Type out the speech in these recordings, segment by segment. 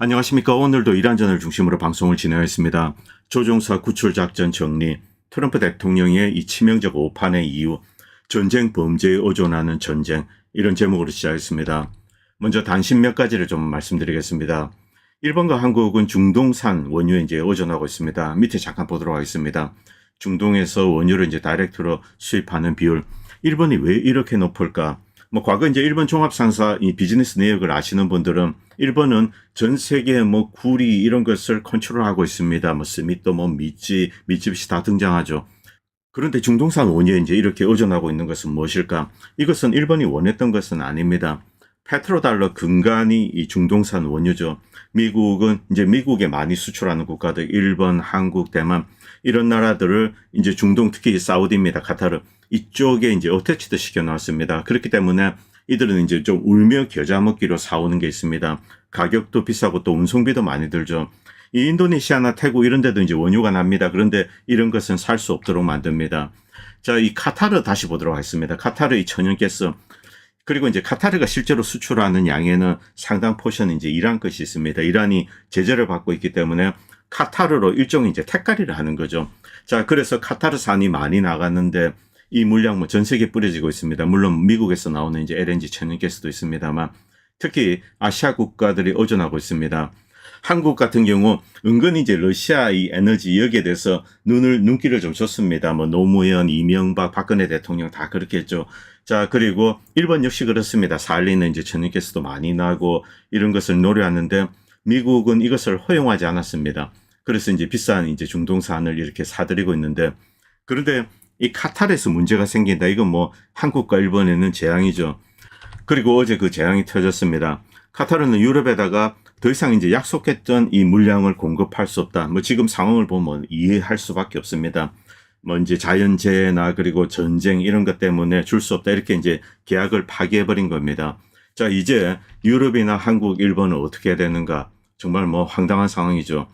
안녕하십니까. 오늘도 이란전을 중심으로 방송을 진행하겠습니다. 조종사 구출작전 정리, 트럼프 대통령의 이 치명적 오판의 이유, 전쟁 범죄에 의존하는 전쟁, 이런 제목으로 시작했습니다. 먼저 단신 몇 가지를 좀 말씀드리겠습니다. 일본과 한국은 중동산 원유에 이제 의존하고 있습니다. 밑에 잠깐 보도록 하겠습니다. 중동에서 원유를 이제 다이렉트로 수입하는 비율, 일본이 왜 이렇게 높을까? 과거 이제 일본 종합상사 이 비즈니스 내역을 아시는 분들은 일본은 전 세계 구리 이런 것을 컨트롤하고 있습니다. 스미또 미쯔비시 다 등장하죠. 그런데 중동산 원유에 이제 이렇게 의존하고 있는 것은 무엇일까? 이것은 일본이 원했던 것은 아닙니다. 페트로달러 근간이 이 중동산 원유죠. 미국은 이제 미국에 많이 수출하는 국가들, 일본, 한국, 대만 이런 나라들을 이제 중동 특히 사우디입니다. 카타르 이쪽에 이제 어태치드 시켜 놨습니다. 그렇기 때문에 이들은 이제 좀 울며 겨자 먹기로 사오는 게 있습니다. 가격도 비싸고 또 운송비도 많이 들죠. 이 인도네시아나 태국 이런 데도 이제 원유가 납니다. 그런데 이런 것은 살 수 없도록 만듭니다. 자, 이 카타르 다시 보도록 하겠습니다. 카타르 이 천연가스. 그리고 이제 카타르가 실제로 수출하는 양에는 상당 포션이 이제 이란 것이 있습니다. 이란이 제재를 받고 있기 때문에 카타르로 일종의 이제 택가리를 하는 거죠. 자, 그래서 카타르산이 많이 나갔는데 이 물량 전 세계에 뿌려지고 있습니다. 물론 미국에서 나오는 이제 LNG 천연가스도 있습니다만 특히 아시아 국가들이 의존하고 있습니다. 한국 같은 경우 은근히 이제 러시아 이 에너지 여기에 대해서 눈길을 좀 줬습니다. 노무현, 이명박, 박근혜 대통령 다 그렇게 했죠. 자, 그리고 일본 역시 그렇습니다. 살리는 이제 천연가스도 많이 나고 이런 것을 노려하는데 미국은 이것을 허용하지 않았습니다. 그래서 이제 비싼 이제 중동산을 이렇게 사들이고 있는데 그런데 이 카타르에서 문제가 생긴다. 이건 한국과 일본에는 재앙이죠. 그리고 어제 그 재앙이 터졌습니다. 카타르는 유럽에다가 더 이상 이제 약속했던 이 물량을 공급할 수 없다. 지금 상황을 보면 이해할 수밖에 없습니다. 이제 자연재해나 그리고 전쟁 이런 것 때문에 줄 수 없다. 이렇게 이제 계약을 파기해버린 겁니다. 자, 이제 유럽이나 한국, 일본은 어떻게 해야 되는가? 정말 황당한 상황이죠.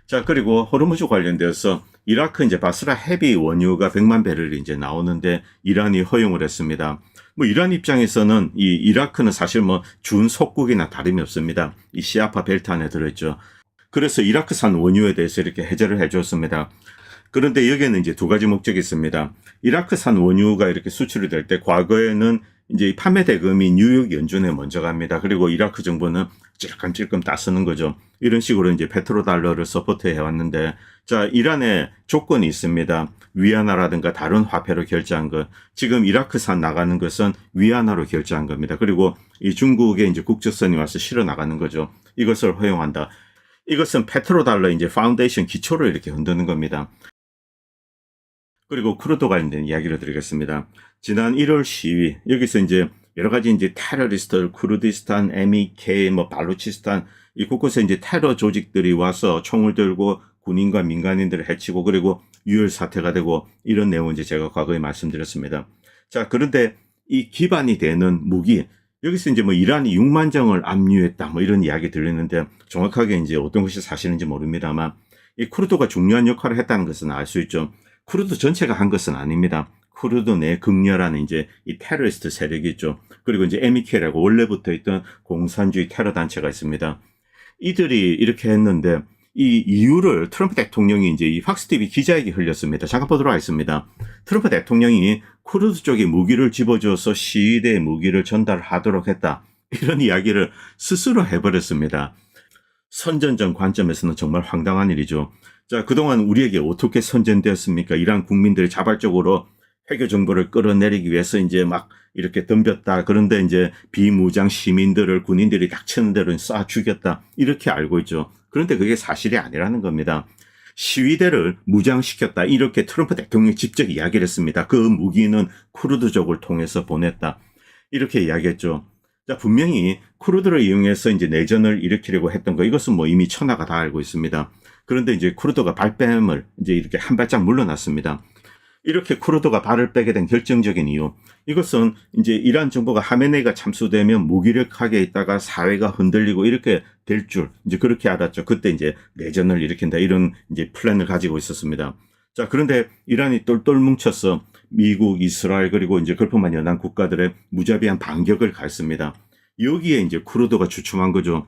자, 그리고 호르무즈 관련돼서 이라크 이제 바스라 헤비 원유가 100만 배럴이 이제 나오는데 이란이 허용을 했습니다. 이란 입장에서는 이 이라크는 사실 준 속국이나 다름이 없습니다. 이 시아파 벨트 안에 들어있죠. 그래서 이라크산 원유에 대해서 이렇게 해제를 해줬습니다. 그런데 여기에는 이제 두 가지 목적이 있습니다. 이라크산 원유가 이렇게 수출이 될 때 과거에는 이제 판매 대금이 뉴욕 연준에 먼저 갑니다. 그리고 이라크 정부는 찔끔찔끔 따쓰는 거죠. 이런 식으로 이제 페트로달러를 서포트해 왔는데, 자, 이란에 조건이 있습니다. 위안화라든가 다른 화폐로 결제한 것. 지금 이라크산 나가는 것은 위안화로 결제한 겁니다. 그리고 이 중국에 이제 국적선이 와서 실어 나가는 거죠. 이것을 허용한다. 이것은 페트로달러 이제 파운데이션 기초를 이렇게 흔드는 겁니다. 그리고 크루도 관련된 이야기를 드리겠습니다. 지난 1월 시위, 여기서 이제 여러 가지 이제 테러리스트들, 쿠르디스탄, MEK, 발루치스탄, 이 곳곳에 이제 테러 조직들이 와서 총을 들고 군인과 민간인들을 해치고 그리고 유혈 사태가 되고 이런 내용 이제 제가 과거에 말씀드렸습니다. 자, 그런데 이 기반이 되는 무기, 여기서 이제 이란이 6만 정을 압류했다, 이런 이야기 들리는데 정확하게 이제 어떤 것이 사실인지 모릅니다만 이 쿠르드가 중요한 역할을 했다는 것은 알 수 있죠. 쿠르드 전체가 한 것은 아닙니다. 쿠르드 내 극렬한 이제 이 테러리스트 세력이 있죠. 그리고 이제 MEK라고 원래부터 있던 공산주의 테러 단체가 있습니다. 이들이 이렇게 했는데 이 이유를 트럼프 대통령이 이제 이 팍스 TV 기자에게 흘렸습니다. 잠깐 보도록 하겠습니다. 트럼프 대통령이 쿠르드 쪽에 무기를 집어줘서 시위대에 무기를 전달하도록 했다. 이런 이야기를 스스로 해버렸습니다. 선전적 관점에서는 정말 황당한 일이죠. 자, 그동안 우리에게 어떻게 선전되었습니까? 이란 국민들이 자발적으로 회교 정부를 끌어내리기 위해서 이제 이렇게 덤볐다. 그런데 이제 비무장 시민들을 군인들이 닥치는 대로 쏴 죽였다. 이렇게 알고 있죠. 그런데 그게 사실이 아니라는 겁니다. 시위대를 무장시켰다. 이렇게 트럼프 대통령이 직접 이야기를 했습니다. 그 무기는 쿠르드족을 통해서 보냈다. 이렇게 이야기했죠. 자, 분명히 쿠르드를 이용해서 이제 내전을 일으키려고 했던 거, 이것은 이미 천하가 다 알고 있습니다. 그런데 이제 쿠르드가 발뺌을 이제 이렇게 한 발짝 물러났습니다. 이렇게 쿠르드가 발을 빼게 된 결정적인 이유, 이것은 이제 이란 정부가 하메네이가 참수되면 무기력하게 있다가 사회가 흔들리고 이렇게 될 줄 이제 그렇게 알았죠. 그때 이제 내전을 일으킨다 이런 이제 플랜을 가지고 있었습니다. 자, 그런데 이란이 똘똘 뭉쳐서 미국, 이스라엘 그리고 이제 걸프만 연한 국가들의 무자비한 반격을 가했습니다. 여기에 이제 쿠르드가 주춤한 거죠.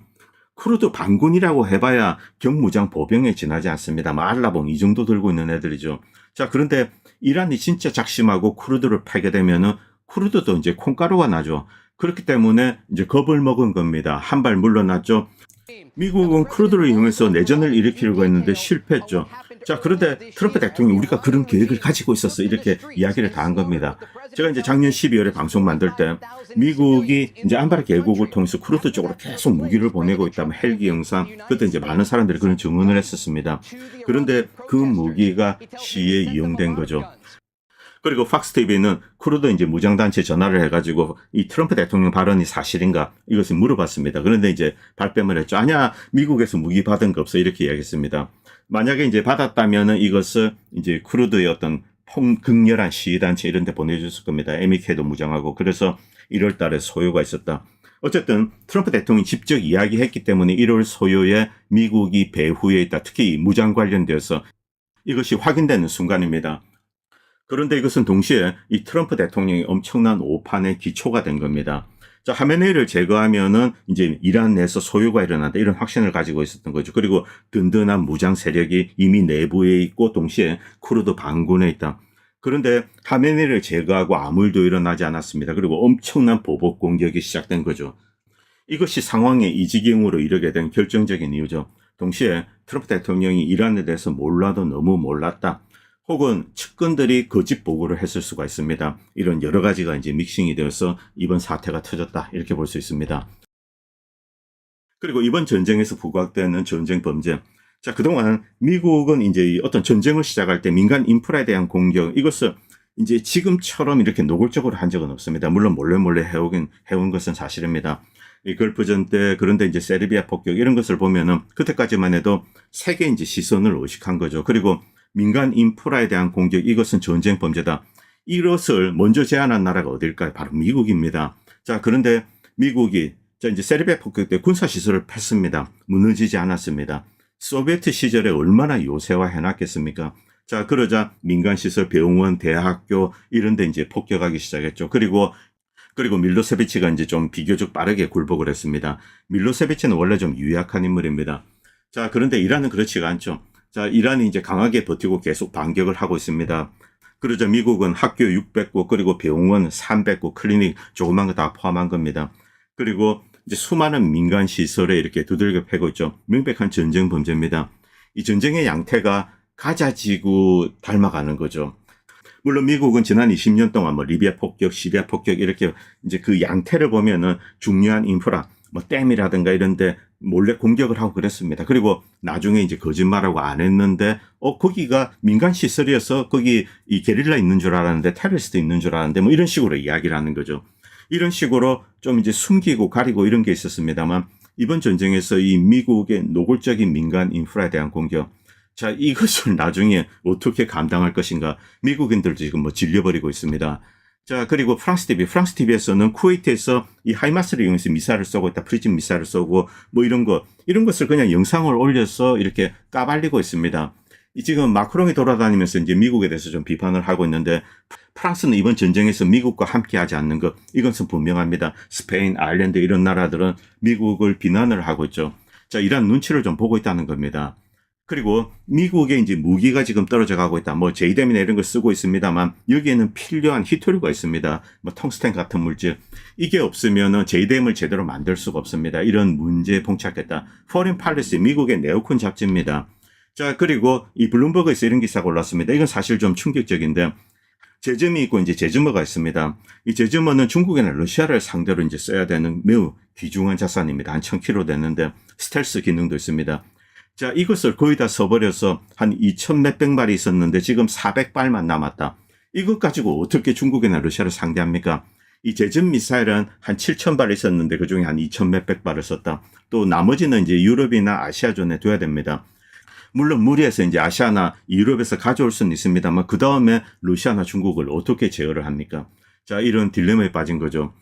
크루드 반군이라고 해봐야 경무장 보병에 지나지 않습니다. 뭐 알라봉 이 정도 들고 있는 애들이죠. 자, 그런데 이란이 진짜 작심하고 크루드를 패게 되면은 크루드도 이제 콩가루가 나죠. 그렇기 때문에 이제 겁을 먹은 겁니다. 한 발 물러났죠. 미국은 크루드를 이용해서 내전을 일으키려고 했는데 실패했죠. 자, 그런데 트럼프 대통령이 우리가 그런 계획을 가지고 있었어. 이렇게 이야기를 다 한 겁니다. 제가 이제 작년 12월에 방송 만들 때 미국이 이제 안바라 계곡을 통해서 크루드 쪽으로 계속 무기를 보내고 있다면 헬기 영상, 그때 이제 많은 사람들이 그런 증언을 했었습니다. 그런데 그 무기가 시에 이용된 거죠. 그리고 팍스TV는 크루드 이제 무장단체 전화를 해가지고 이 트럼프 대통령 발언이 사실인가 이것을 물어봤습니다. 그런데 이제 발뺌을 했죠. 아니야, 미국에서 무기 받은 거 없어. 이렇게 이야기했습니다. 만약에 이제 받았다면은 이것을 이제 크루드의 어떤 극렬한 시위단체 이런 데 보내줬을 겁니다. MEK도 무장하고. 그래서 1월 달에 소요가 있었다. 어쨌든 트럼프 대통령이 직접 이야기했기 때문에 1월 소요에 미국이 배후에 있다. 특히 무장 관련되어서 이것이 확인되는 순간입니다. 그런데 이것은 동시에 이 트럼프 대통령이 엄청난 오판의 기초가 된 겁니다. 자, 하메네이를 제거하면은 이제 이란 내에서 소요가 일어난다. 이런 확신을 가지고 있었던 거죠. 그리고 든든한 무장 세력이 이미 내부에 있고 동시에 쿠르드 반군에 있다. 그런데 하메네이를 제거하고 아무 일도 일어나지 않았습니다. 그리고 엄청난 보복 공격이 시작된 거죠. 이것이 상황의 이 지경으로 이르게 된 결정적인 이유죠. 동시에 트럼프 대통령이 이란에 대해서 몰라도 너무 몰랐다. 혹은 측근들이 거짓 보고를 했을 수가 있습니다. 이런 여러 가지가 이제 믹싱이 되어서 이번 사태가 터졌다. 이렇게 볼 수 있습니다. 그리고 이번 전쟁에서 부각되는 전쟁 범죄. 자, 그동안 미국은 이제 어떤 전쟁을 시작할 때 민간 인프라에 대한 공격, 이것을 이제 지금처럼 이렇게 노골적으로 한 적은 없습니다. 물론 몰래 해온 것은 사실입니다. 이 걸프전 때, 그런데 이제 세르비아 폭격 이런 것을 보면은 그때까지만 해도 세계 이제 시선을 의식한 거죠. 그리고 민간 인프라에 대한 공격, 이것은 전쟁 범죄다. 이것을 먼저 제안한 나라가 어딜까요? 바로 미국입니다. 자, 그런데 미국이 이제 세르비아 폭격 때 군사시설을 팼습니다. 무너지지 않았습니다. 소비에트 시절에 얼마나 요새화 해놨겠습니까? 자, 그러자 민간시설, 병원, 대학교 이런 데 이제 폭격하기 시작했죠. 그리고 밀로세비치가 이제 좀 비교적 빠르게 굴복을 했습니다. 밀로세비치는 원래 좀 유약한 인물입니다. 자, 그런데 이란은 그렇지가 않죠. 자, 이란이 이제 강하게 버티고 계속 반격을 하고 있습니다. 그러자 미국은 학교 600곳, 그리고 병원 300곳, 클리닉 조그만 거 다 포함한 겁니다. 그리고 이제 수많은 민간 시설에 이렇게 두들겨 패고 있죠. 명백한 전쟁 범죄입니다. 이 전쟁의 양태가 가자지구 닮아가는 거죠. 물론 미국은 지난 20년 동안 뭐 리비아 폭격, 시리아 폭격 이렇게 이제 그 양태를 보면은 중요한 인프라, 뭐 댐이라든가 이런데 몰래 공격을 하고 그랬습니다. 그리고 나중에 이제 거짓말하고 안 했는데 거기가 민간 시설이어서 거기 이 게릴라 있는 줄 알았는데 테러리스트 있는 줄 알았는데 뭐 이런 식으로 이야기를 하는 거죠. 이런 식으로 좀 이제 숨기고 가리고 이런 게 있었습니다만 이번 전쟁에서 이 미국의 노골적인 민간 인프라에 대한 공격, 자, 이것을 나중에 어떻게 감당할 것인가. 미국인들 지금 뭐 질려버리고 있습니다. 자, 그리고 프랑스 TV에서는 쿠웨이트에서 이 하이마스를 이용해서 미사일을 쏘고 있다. 프리즘 미사일을 쏘고 뭐 이런 것을 그냥 영상을 올려서 이렇게 까발리고 있습니다. 지금 마크롱이 돌아다니면서 이제 미국에 대해서 좀 비판을 하고 있는데 프랑스는 이번 전쟁에서 미국과 함께 하지 않는 것, 이것은 분명합니다. 스페인, 아일랜드 이런 나라들은 미국을 비난을 하고 있죠. 자, 이런 눈치를 좀 보고 있다는 겁니다. 그리고 미국의 이제 무기가 지금 떨어져 가고 있다. 뭐 제이뎀이나 이런 걸 쓰고 있습니다만 여기에는 필요한 히토류가 있습니다. 뭐 텅스텐 같은 물질. 이게 없으면은 제이뎀을 제대로 만들 수가 없습니다. 이런 문제에 봉착했다. 포린 팔리시, 미국의 네오콘 잡지입니다. 자, 그리고 이 블룸버그에서 이런 기사가 올랐습니다. 이건 사실 좀 충격적인데 제즈미 있고 이제 제즈머가 있습니다. 이 제즈머는 중국이나 러시아를 상대로 이제 써야 되는 매우 귀중한 자산입니다. 한 1000kg 되는데 스텔스 기능도 있습니다. 자, 이것을 거의 다 써버려서 한 2000 몇백 발이 있었는데 지금 400발만 남았다. 이것 가지고 어떻게 중국이나 러시아를 상대합니까? 이 제즘 미사일은 한 7000발 있었는데 그중에 한 2000 몇백 발을 썼다. 또 나머지는 이제 유럽이나 아시아존에 둬야 됩니다. 물론 무리해서 이제 아시아나 유럽에서 가져올 수는 있습니다만 그 다음에 러시아나 중국을 어떻게 제어를 합니까? 자, 이런 딜레마에 빠진 거죠.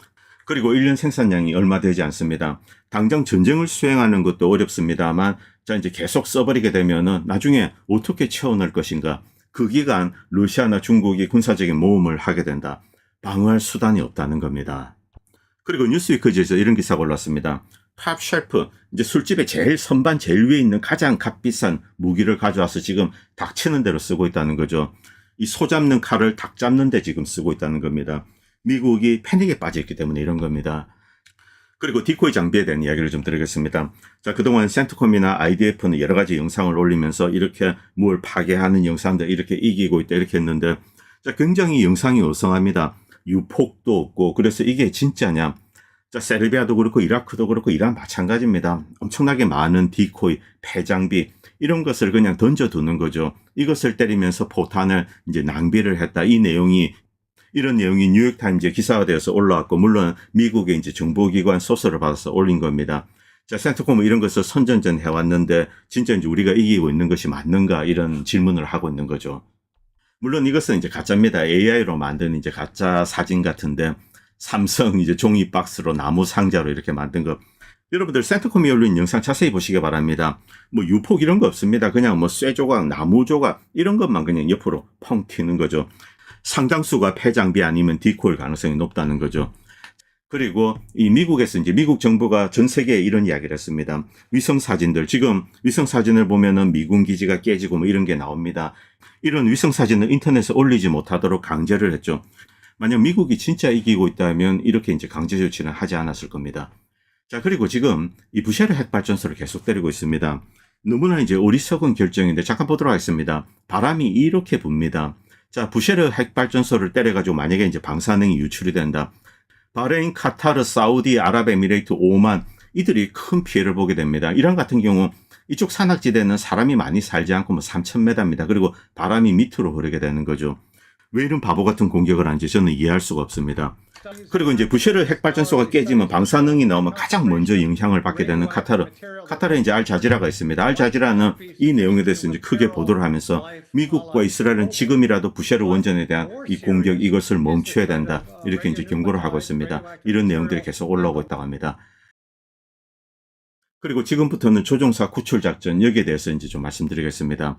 그리고 1년 생산량이 얼마 되지 않습니다. 당장 전쟁을 수행하는 것도 어렵습니다만 자, 이제 계속 써버리게 되면은 나중에 어떻게 채워넣을 것인가. 그 기간 러시아나 중국이 군사적인 모험을 하게 된다. 방어할 수단이 없다는 겁니다. 그리고 뉴스위크지에서 이런 기사가 올랐습니다. 탑 쉘프, 이제 술집의 제일 선반 제일 위에 있는 가장 값비싼 무기를 가져와서 지금 닥치는 대로 쓰고 있다는 거죠. 이 소 잡는 칼을 닭 잡는 데 지금 쓰고 있다는 겁니다. 미국이 패닉에 빠져있기 때문에 이런 겁니다. 그리고 디코이 장비에 대한 이야기를 좀 드리겠습니다. 자, 그동안 센트콤이나 IDF는 여러 가지 영상을 올리면서 이렇게 뭘 파괴하는 영상들 이렇게 이기고 있다 이렇게 했는데, 자, 굉장히 영상이 어성합니다. 유폭도 없고, 그래서 이게 진짜냐. 자, 세르비아도 그렇고 이라크도 그렇고 이란 마찬가지입니다. 엄청나게 많은 디코이, 폐장비 이런 것을 그냥 던져두는 거죠. 이것을 때리면서 포탄을 이제 낭비를 했다. 이런 내용이 뉴욕타임즈에 기사화되어서 올라왔고, 물론 미국의 이제 정보기관 소스를 받아서 올린 겁니다. 자, 센트콤은 이런 것을 선전전 해왔는데, 진짜 이제 우리가 이기고 있는 것이 맞는가? 이런 질문을 하고 있는 거죠. 물론 이것은 이제 가짜입니다. AI로 만든 이제 가짜 사진 같은데, 삼성 이제 종이 박스로 나무 상자로 이렇게 만든 거. 여러분들 센트콤이 올린 영상 자세히 보시기 바랍니다. 뭐 유폭 이런 거 없습니다. 그냥 뭐 쇠조각, 나무 조각 이런 것만 그냥 옆으로 펑 튀는 거죠. 상당수가 폐장비 아니면 디코일 가능성이 높다는 거죠. 그리고 이 미국에서 이제 미국 정부가 전 세계에 이런 이야기를 했습니다. 위성 사진들, 지금 위성 사진을 보면은 미군 기지가 깨지고 뭐 이런 게 나옵니다. 이런 위성 사진을 인터넷에 올리지 못하도록 강제를 했죠. 만약 미국이 진짜 이기고 있다면 이렇게 이제 강제 조치는 하지 않았을 겁니다. 자, 그리고 지금 이 부셰르 핵발전소를 계속 때리고 있습니다. 너무나 이제 어리석은 결정인데 잠깐 보도록 하겠습니다. 바람이 이렇게 붑니다. 자, 부셰르 핵발전소를 때려가지고 만약에 이제 방사능이 유출이 된다. 바레인, 카타르, 사우디, 아랍에미레이트, 오만 이들이 큰 피해를 보게 됩니다. 이란 같은 경우 이쪽 산악지대는 사람이 많이 살지 않고 뭐 3,000m입니다. 그리고 바람이 밑으로 흐르게 되는 거죠. 왜 이런 바보 같은 공격을 하는지 저는 이해할 수가 없습니다. 그리고 이제 부셰르 핵발전소가 깨지면 방사능이 나오면 가장 먼저 영향을 받게 되는 카타르. 카타르에 이제 알자지라가 있습니다. 알자지라는 이 내용에 대해서 이제 크게 보도를 하면서 미국과 이스라엘은 지금이라도 부셰르 원전에 대한 이 공격 이것을 멈춰야 된다. 이렇게 이제 경고를 하고 있습니다. 이런 내용들이 계속 올라오고 있다고 합니다. 그리고 지금부터는 조종사 구출 작전 여기에 대해서 이제 좀 말씀드리겠습니다.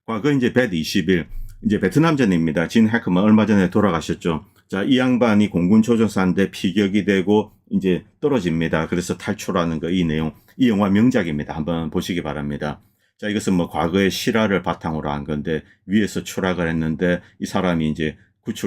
과거 이제 벳21 이제 베트남전입니다. 진 해커만 얼마 전에 돌아가셨죠. 자, 이 양반이 공군 조종사인데 피격이 되고 이제 떨어집니다. 그래서 탈출하는 거 이 내용, 이 영화 명작입니다. 한번 보시기 바랍니다. 자, 이것은 뭐 과거의 실화를 바탕으로 한 건데 위에서 추락을 했는데 이 사람이 이제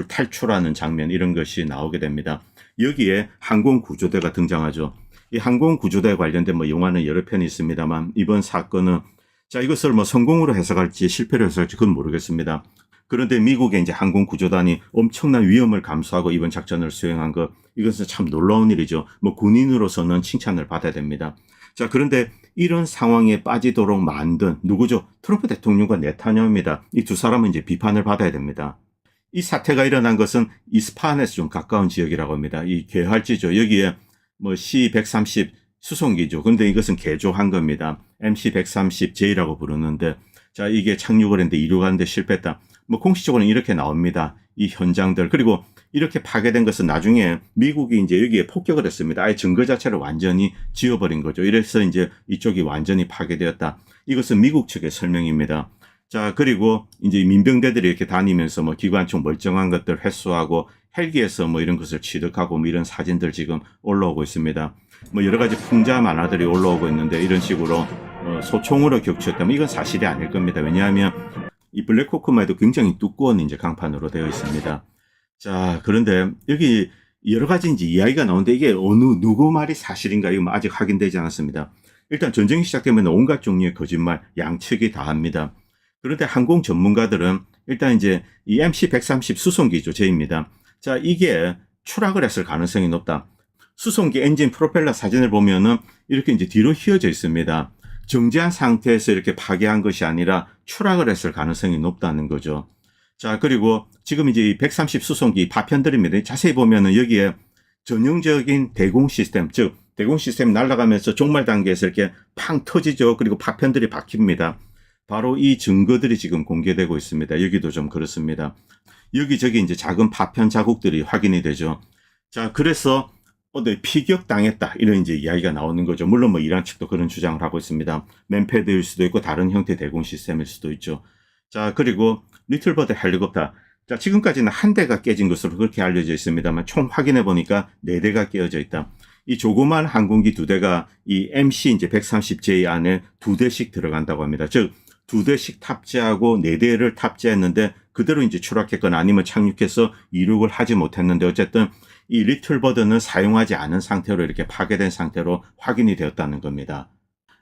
탈출하는 장면 이런 것이 나오게 됩니다. 여기에 항공구조대가 등장하죠. 이 항공구조대에 관련된 뭐 영화는 여러 편이 있습니다만 이번 사건은 자, 이것을 뭐 성공으로 해석할지 실패로 해석할지 그건 모르겠습니다. 그런데 미국의 이제 항공구조단이 엄청난 위험을 감수하고 이번 작전을 수행한 것, 이것은 참 놀라운 일이죠. 뭐 군인으로서는 칭찬을 받아야 됩니다. 자, 그런데 이런 상황에 빠지도록 만든 누구죠? 트럼프 대통령과 네타냐후입니다. 이 두 사람은 이제 비판을 받아야 됩니다. 이 사태가 일어난 것은 이스파한에서 좀 가까운 지역이라고 합니다. 이 괴활지죠. 여기에 뭐 C-130 수송기죠. 근데 이것은 개조한 겁니다. MC-130J라고 부르는데, 자, 이게 착륙을 했는데 이륙하는데 실패했다. 뭐 공식적으로는 이렇게 나옵니다. 이 현장들. 그리고 이렇게 파괴된 것은 나중에 미국이 이제 여기에 폭격을 했습니다. 아예 증거 자체를 완전히 지워버린 거죠. 이래서 이제 이쪽이 완전히 파괴되었다. 이것은 미국 측의 설명입니다. 자, 그리고 이제 민병대들이 이렇게 다니면서 뭐 기관총 멀쩡한 것들 회수하고 헬기에서 뭐 이런 것을 취득하고 뭐 이런 사진들 지금 올라오고 있습니다. 뭐 여러 가지 풍자 만화들이 올라오고 있는데 이런 식으로 소총으로 격추했다면 이건 사실이 아닐 겁니다. 왜냐하면 이 블랙호크만 해도 굉장히 두꺼운 이제 강판으로 되어 있습니다. 자, 그런데 여기 여러 가지 이제 이야기가 나오는데 이게 누구 말이 사실인가 이건 아직 확인되지 않았습니다. 일단 전쟁이 시작되면 온갖 종류의 거짓말 양측이 다 합니다. 그런데 항공 전문가들은 일단 이제 이 MC-130 수송기죠. J입니다. 자, 이게 추락을 했을 가능성이 높다. 수송기 엔진 프로펠러 사진을 보면은 이렇게 이제 뒤로 휘어져 있습니다. 정지한 상태에서 이렇게 파괴한 것이 아니라 추락을 했을 가능성이 높다는 거죠. 자, 그리고 지금 이제 이 130 수송기 파편들입니다. 자세히 보면은 여기에 전형적인 대공 시스템, 즉 대공 시스템이 날아가면서 종말 단계에서 이렇게 팡 터지죠. 그리고 파편들이 박힙니다. 바로 이 증거들이 지금 공개되고 있습니다. 여기도 좀 그렇습니다. 여기저기 이제 작은 파편 자국들이 확인이 되죠. 자, 그래서 피격당했다. 이런 이제 이야기가 나오는 거죠. 물론 뭐 이란 측도 그런 주장을 하고 있습니다. 맨패드일 수도 있고 다른 형태 대공 시스템일 수도 있죠. 자, 그리고 리틀버드 헬리콥터. 자, 지금까지는 한 대가 깨진 것으로 그렇게 알려져 있습니다만 총 확인해 보니까 4대가 깨어져 있다. 이 조그만 항공기 2대가 이 MC 이제 130J 안에 2대씩 들어간다고 합니다. 즉 2대씩 탑재하고 4대를 탑재했는데 그대로 이제 추락했거나 아니면 착륙해서 이륙을 하지 못했는데 어쨌든 이 리틀버드는 사용하지 않은 상태로 이렇게 파괴된 상태로 확인이 되었다는 겁니다.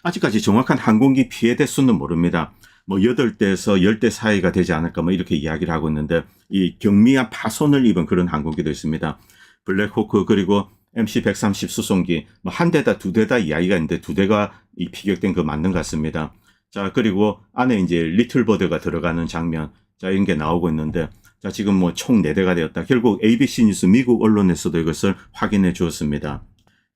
아직까지 정확한 항공기 피해 대수는 모릅니다. 뭐 8대에서 10대 사이가 되지 않을까 뭐 이렇게 이야기를 하고 있는데 이 경미한 파손을 입은 그런 항공기도 있습니다. 블랙호크 그리고 MC-130 수송기 뭐 한 대다 2대다 이야기가 있는데 2대가 이 피격된 거 맞는 것 같습니다. 자, 그리고 안에 이제 리틀버드가 들어가는 장면 자 이런 게 나오고 있는데 자 지금 뭐 총 4대가 되었다. 결국 ABC 뉴스 미국 언론에서도 이것을 확인해 주었습니다.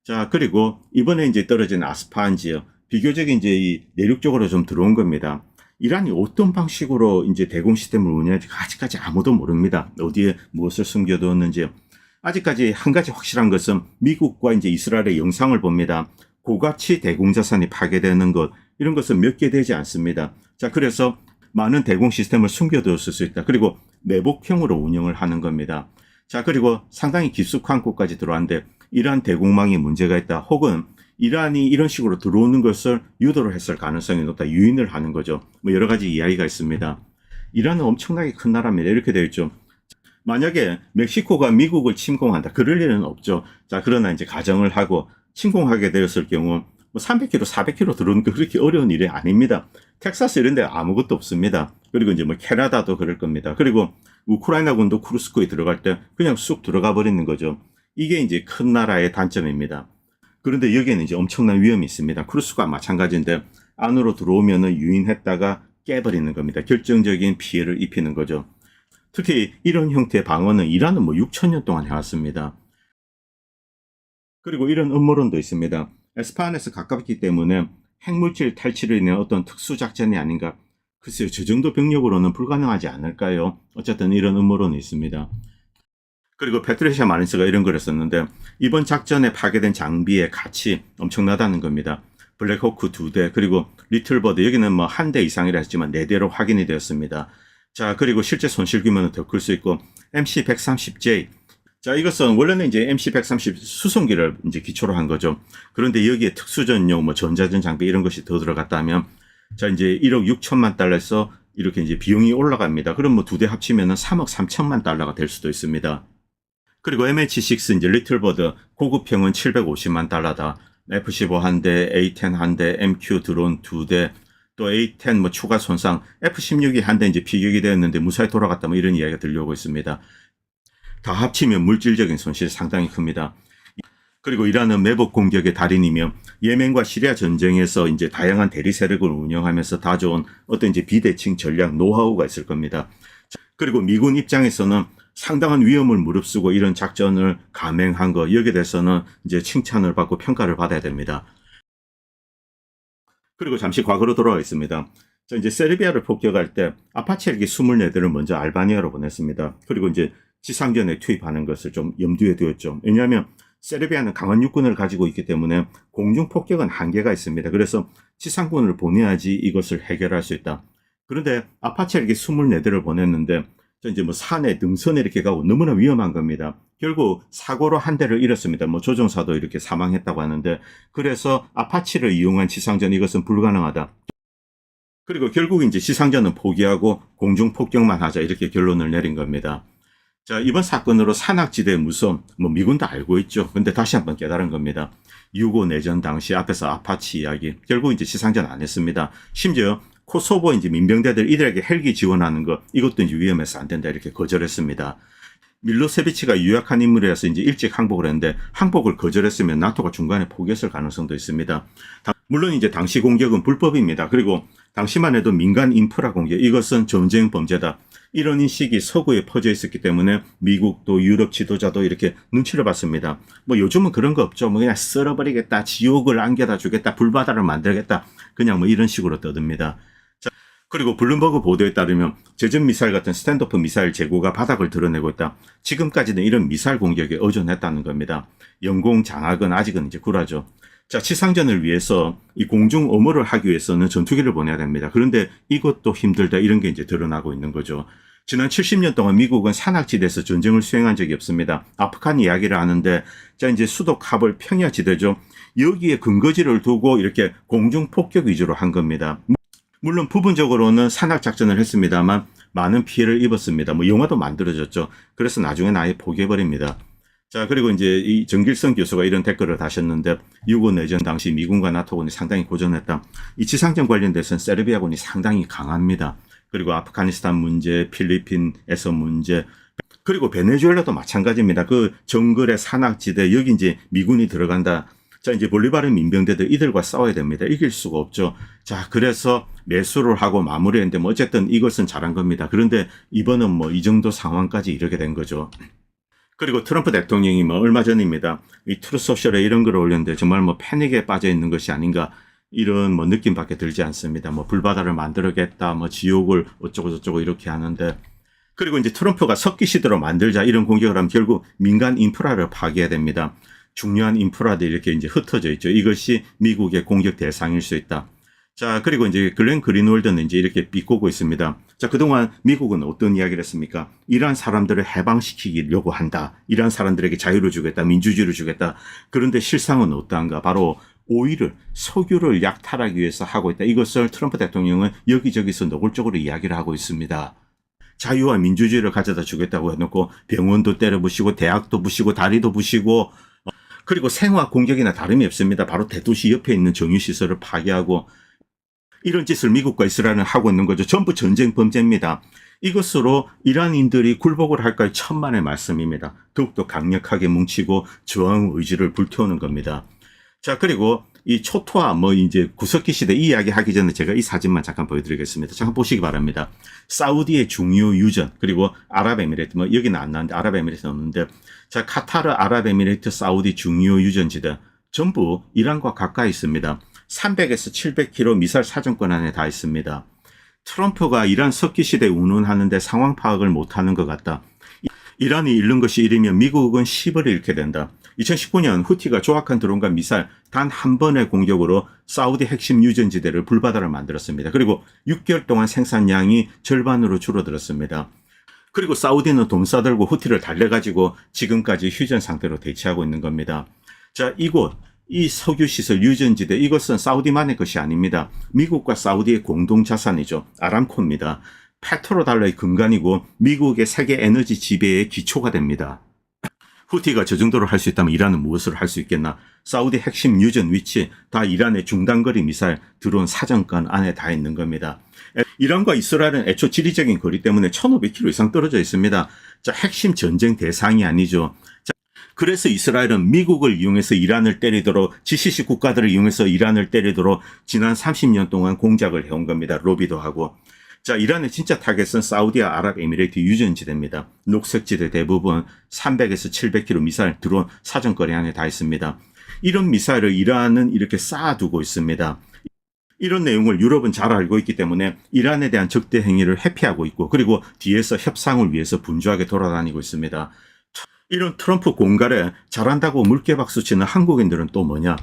자, 그리고 이번에 이제 떨어진 아스파한 지역 비교적 이제 이 내륙 쪽으로 좀 들어온 겁니다. 이란이 어떤 방식으로 이제 대공 시스템을 운영할지 아직까지 아무도 모릅니다. 어디에 무엇을 숨겨두었는지. 아직까지 한 가지 확실한 것은 미국과 이제 이스라엘의 영상을 봅니다. 고가치 대공자산이 파괴되는 것, 이런 것은 몇 개 되지 않습니다. 자, 그래서 많은 대공 시스템을 숨겨두었을 수 있다. 그리고 매복형으로 운영을 하는 겁니다. 자, 그리고 상당히 깊숙한 곳까지 들어왔는데 이러한 대공망에 문제가 있다. 혹은 이란이 이런 식으로 들어오는 것을 유도를 했을 가능성이 높다. 유인을 하는 거죠. 뭐 여러 가지 이야기가 있습니다. 이란은 엄청나게 큰 나라입니다. 이렇게 되어 있죠. 만약에 멕시코가 미국을 침공한다. 그럴 일은 없죠. 자, 그러나 이제 가정을 하고 침공하게 되었을 경우 뭐 300km, 400km 들어오는 게 그렇게 어려운 일이 아닙니다. 텍사스 이런 데 아무것도 없습니다. 그리고 이제 뭐 캐나다도 그럴 겁니다. 그리고 우크라이나군도 쿠르스크에 들어갈 때 그냥 쑥 들어가 버리는 거죠. 이게 이제 큰 나라의 단점입니다. 그런데 여기에는 이제 엄청난 위험이 있습니다. 쿠르스크와 마찬가지인데 안으로 들어오면은 유인했다가 깨버리는 겁니다. 결정적인 피해를 입히는 거죠. 특히 이런 형태의 방어는 이란은 뭐 6,000년 동안 해왔습니다. 그리고 이런 음모론도 있습니다. 에스파한에서 가깝기 때문에 핵물질 탈취로 인한 어떤 특수작전이 아닌가. 글쎄요, 저 정도 병력으로는 불가능하지 않을까요? 어쨌든 이런 음모론이 있습니다. 그리고 패트리샤 마린스가 이런 걸 했었는데 이번 작전에 파괴된 장비의 가치 엄청나다는 겁니다. 블랙호크 2대 그리고 리틀버드 여기는 뭐 1대 이상이라 했지만 4대로 확인이 되었습니다. 자, 그리고 실제 손실 규모는 더 클 수 있고 MC-130J 자, 이것은 원래는 이제 MC-130 수송기를 이제 기초로 한 거죠. 그런데 여기에 특수전용 뭐 전자전 장비 이런 것이 더 들어갔다면 자, 이제 1억 6천만 달러에서 이렇게 이제 비용이 올라갑니다. 그럼 뭐 2대 합치면은 3억 3천만 달러가 될 수도 있습니다. 그리고 MH6 이제 리틀버드 고급형은 750만 달러다. F-15 한 대, A-10 한 대, MQ 드론 2대, 또 A-10 뭐 추가 손상, F-16이 한 대 이제 피격이 되었는데 무사히 돌아갔다 뭐 이런 이야기가 들려오고 있습니다. 다 합치면 물질적인 손실이 상당히 큽니다. 그리고 이란은 매복 공격의 달인이며 예멘과 시리아 전쟁에서 이제 다양한 대리 세력을 운영하면서 다져온 어떤 이제 비대칭 전략 노하우가 있을 겁니다. 그리고 미군 입장에서는 상당한 위험을 무릅쓰고 이런 작전을 감행한 거 여기에 대해서는 이제 칭찬을 받고 평가를 받아야 됩니다. 그리고 잠시 과거로 돌아가겠습니다. 자, 이제 세르비아를 폭격할 때 아파치 헬기 24대를 먼저 알바니아로 보냈습니다. 그리고 이제 지상전에 투입하는 것을 좀 염두에 두었죠. 왜냐하면 세르비아는 강한 육군을 가지고 있기 때문에 공중 폭격은 한계가 있습니다. 그래서 지상군을 보내야지 이것을 해결할 수 있다. 그런데 아파치 헬기 24대를 보냈는데 이제 뭐 산에 등선에 이렇게 가고 너무나 위험한 겁니다. 결국 사고로 한 대를 잃었습니다. 뭐 조종사도 이렇게 사망했다고 하는데 그래서 아파치를 이용한 지상전 이것은 불가능하다. 그리고 결국 이제 지상전은 포기하고 공중 폭격만 하자 이렇게 결론을 내린 겁니다. 자, 이번 사건으로 산악지대의 무서움, 뭐 미군도 알고 있죠. 근데 다시 한번 깨달은 겁니다. 6.5 내전 당시 앞에서 아파치 이야기, 결국 이제 지상전 안 했습니다. 심지어 코소보 이제 민병대들 이들에게 헬기 지원하는 것, 이것도 이제 위험해서 안 된다 이렇게 거절했습니다. 밀로세비치가 유약한 인물이라서 이제 일찍 항복을 했는데 항복을 거절했으면 나토가 중간에 포기했을 가능성도 있습니다. 물론 이제 당시 공격은 불법입니다. 그리고 당시만 해도 민간 인프라 공격, 이것은 전쟁 범죄다. 이런 인식이 서구에 퍼져 있었기 때문에 미국도 유럽 지도자도 이렇게 눈치를 봤습니다. 뭐 요즘은 그런 거 없죠. 뭐 그냥 썰어버리겠다, 지옥을 안겨다 주겠다, 불바다를 만들겠다. 그냥 뭐 이런 식으로 떠듭니다. 자, 그리고 블룸버그 보도에 따르면 제전 미사일 같은 스탠드오프 미사일 재고가 바닥을 드러내고 있다. 지금까지는 이런 미사일 공격에 의존했다는 겁니다. 영공 장악은 아직은 이제 굴하죠. 자, 지상전을 위해서 이 공중 엄호를 하기 위해서는 전투기를 보내야 됩니다. 그런데 이것도 힘들다 이런 게 이제 드러나고 있는 거죠. 지난 70년 동안 미국은 산악지대에서 전쟁을 수행한 적이 없습니다. 아프간 이야기를 하는데, 자, 이제 수도 카불 평야지대죠. 여기에 근거지를 두고 이렇게 공중폭격 위주로 한 겁니다. 물론 부분적으로는 산악작전을 했습니다만 많은 피해를 입었습니다. 뭐 영화도 만들어졌죠. 그래서 나중에 아예 포기해버립니다. 자, 그리고 이제 이 정길성 교수가 이런 댓글을 다셨는데, 유고 내전 당시 미군과 나토군이 상당히 고전했다. 이 지상전 관련돼서는 세르비아군이 상당히 강합니다. 그리고 아프가니스탄 문제, 필리핀에서 문제, 그리고 베네수엘라도 마찬가지입니다. 그 정글의 산악지대, 여기 이제 미군이 들어간다. 자, 이제 볼리바르 민병대들 이들과 싸워야 됩니다. 이길 수가 없죠. 자, 그래서 매수를 하고 마무리했는데, 뭐 어쨌든 이것은 잘한 겁니다. 그런데 이번은 뭐 이 정도 상황까지 이르게 된 거죠. 그리고 트럼프 대통령이 뭐 얼마 전입니다. 이 트루소셜에 이런 글을 올렸는데 정말 뭐 패닉에 빠져 있는 것이 아닌가, 이런 뭐 느낌밖에 들지 않습니다. 뭐 불바다를 만들겠다, 뭐 지옥을 어쩌고 저쩌고 이렇게 하는데, 그리고 이제 트럼프가 석기 시대로 만들자 이런 공격을 하면 결국 민간 인프라를 파괴해야 됩니다. 중요한 인프라들이 이렇게 이제 흩어져 있죠. 이것이 미국의 공격 대상일 수 있다. 자, 그리고 이제 글렌 그린월드는 이제 이렇게 비꼬고 있습니다. 자, 그동안 미국은 어떤 이야기를 했습니까? 이러한 사람들을 해방시키려고 한다. 이러한 사람들에게 자유를 주겠다. 민주주의를 주겠다. 그런데 실상은 어떠한가? 바로 오일을, 석유를 약탈하기 위해서 하고 있다. 이것을 트럼프 대통령은 여기저기서 노골적으로 이야기를 하고 있습니다. 자유와 민주주의를 가져다 주겠다고 해놓고 병원도 때려부시고 대학도 부시고 다리도 부시고, 그리고 생화 공격이나 다름이 없습니다. 바로 대도시 옆에 있는 정유시설을 파괴하고, 이런 짓을 미국과 이스라엘은 하고 있는 거죠. 전부 전쟁 범죄입니다. 이것으로 이란인들이 굴복을 할까요? 천만의 말씀입니다. 더욱더 강력하게 뭉치고 저항 의지를 불태우는 겁니다. 자, 그리고 이 초토화 뭐 이제 구석기 시대 이 이야기 하기 전에 제가 이 사진만 잠깐 보여드리겠습니다. 잠깐 보시기 바랍니다. 사우디의 중요 유전, 그리고 아랍에미레이트, 뭐 여기는 안 나왔는데 아랍에미레이트는 없는데, 자, 카타르, 아랍에미레이트, 사우디 중요 유전지대 전부 이란과 가까이 있습니다. 300에서 700km 미사일 사정권 안에 다 있습니다. 트럼프가 이란 석기 시대 운운하는데 상황 파악을 못하는 것 같다. 이란이 잃는 것이 이르면 미국은 10을 잃게 된다. 2019년 후티가 조악한 드론과 미사일 단 한 번의 공격으로 사우디 핵심 유전지대를 불바다를 만들었습니다. 그리고 6개월 동안 생산량이 절반으로 줄어들었습니다. 그리고 사우디는 돈 싸들고 후티를 달래가지고 지금까지 휴전 상태로 대치하고 있는 겁니다. 자, 이곳, 이 석유시설 유전지대, 이것은 사우디만의 것이 아닙니다. 미국과 사우디의 공동자산이죠. 아람코입니다. 페트로달러의 근간이고 미국의 세계 에너지 지배의 기초가 됩니다. 후티가 저 정도로 할 수 있다면 이란은 무엇을 할 수 있겠나? 사우디 핵심 유전 위치 다 이란의 중단거리 미사일 드론 사정권 안에 다 있는 겁니다. 이란과 이스라엘은 애초 지리적인 거리 때문에 1500km 이상 떨어져 있습니다. 자, 핵심 전쟁 대상이 아니죠. 자, 그래서 이스라엘은 미국을 이용해서 이란을 때리도록, GCC 국가들을 이용해서 이란을 때리도록 지난 30년 동안 공작을 해온 겁니다. 로비도 하고. 자, 이란의 진짜 타겟은 사우디와 아랍에미레이트 유전지대입니다. 녹색지대 대부분 300에서 700km 미사일 드론 사정거리 안에 다 있습니다. 이런 미사일을 이란은 이렇게 쌓아두고 있습니다. 이런 내용을 유럽은 잘 알고 있기 때문에 이란에 대한 적대 행위를 회피하고 있고, 그리고 뒤에서 협상을 위해서 분주하게 돌아다니고 있습니다. 이런 트럼프 공갈에 잘한다고 물개박수 치는 한국인들은 또 뭐냐?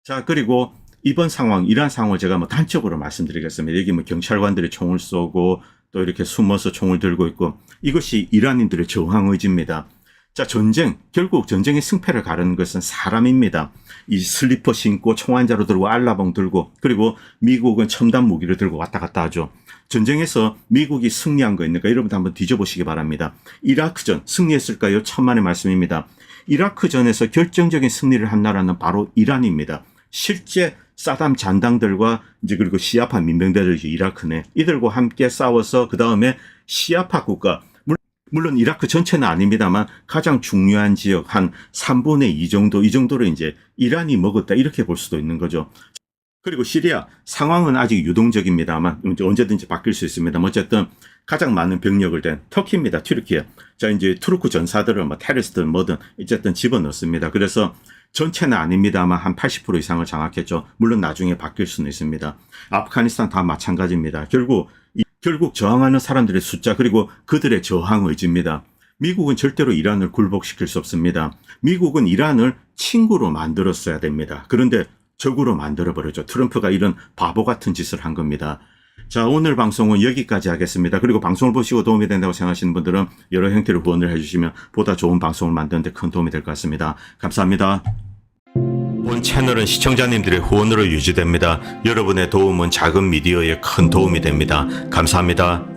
자, 그리고 이번 상황, 이란 상황을 제가 뭐 단적으로 말씀드리겠습니다. 여기 뭐 경찰관들이 총을 쏘고 또 이렇게 숨어서 총을 들고 있고, 이것이 이란인들의 저항 의지입니다. 자, 전쟁, 결국 전쟁의 승패를 가르는 것은 사람입니다. 이 슬리퍼 신고 총안자로 들고 알라봉 들고, 그리고 미국은 첨단 무기를 들고 왔다 갔다 하죠. 전쟁에서 미국이 승리한 거 있는가? 여러분도 한번 뒤져보시기 바랍니다. 이라크전 승리했을까요? 천만의 말씀입니다. 이라크전에서 결정적인 승리를 한 나라는 바로 이란입니다. 실제 사담 잔당들과 이제 그리고 시아파 민병대들, 이라크네, 이들과 함께 싸워서 그 다음에 시아파 국가, 물론 이라크 전체는 아닙니다만 가장 중요한 지역 한 3분의 2 정도, 이 정도를 이제 이란이 먹었다, 이렇게 볼 수도 있는 거죠. 그리고 시리아 상황은 아직 유동적입니다만 언제든지 바뀔 수 있습니다. 어쨌든 가장 많은 병력을 댄 터키입니다. 튀르키예. 자, 이제 투르크 전사들을 뭐 테러리스트든 뭐든 어쨌든 집어넣습니다. 그래서 전체는 아닙니다만 한 80% 이상을 장악했죠. 물론 나중에 바뀔 수는 있습니다. 아프가니스탄 다 마찬가지입니다. 결국 저항하는 사람들의 숫자, 그리고 그들의 저항 의지입니다. 미국은 절대로 이란을 굴복시킬 수 없습니다. 미국은 이란을 친구로 만들었어야 됩니다. 그런데 적으로 만들어버렸죠. 트럼프가 이런 바보 같은 짓을 한 겁니다. 자, 오늘 방송은 여기까지 하겠습니다. 그리고 방송을 보시고 도움이 된다고 생각하시는 분들은 여러 형태로 후원을 해주시면 보다 좋은 방송을 만드는 데 큰 도움이 될 것 같습니다. 감사합니다. 본 채널은 시청자님들의 후원으로 유지됩니다. 여러분의 도움은 작은 미디어에 큰 도움이 됩니다. 감사합니다.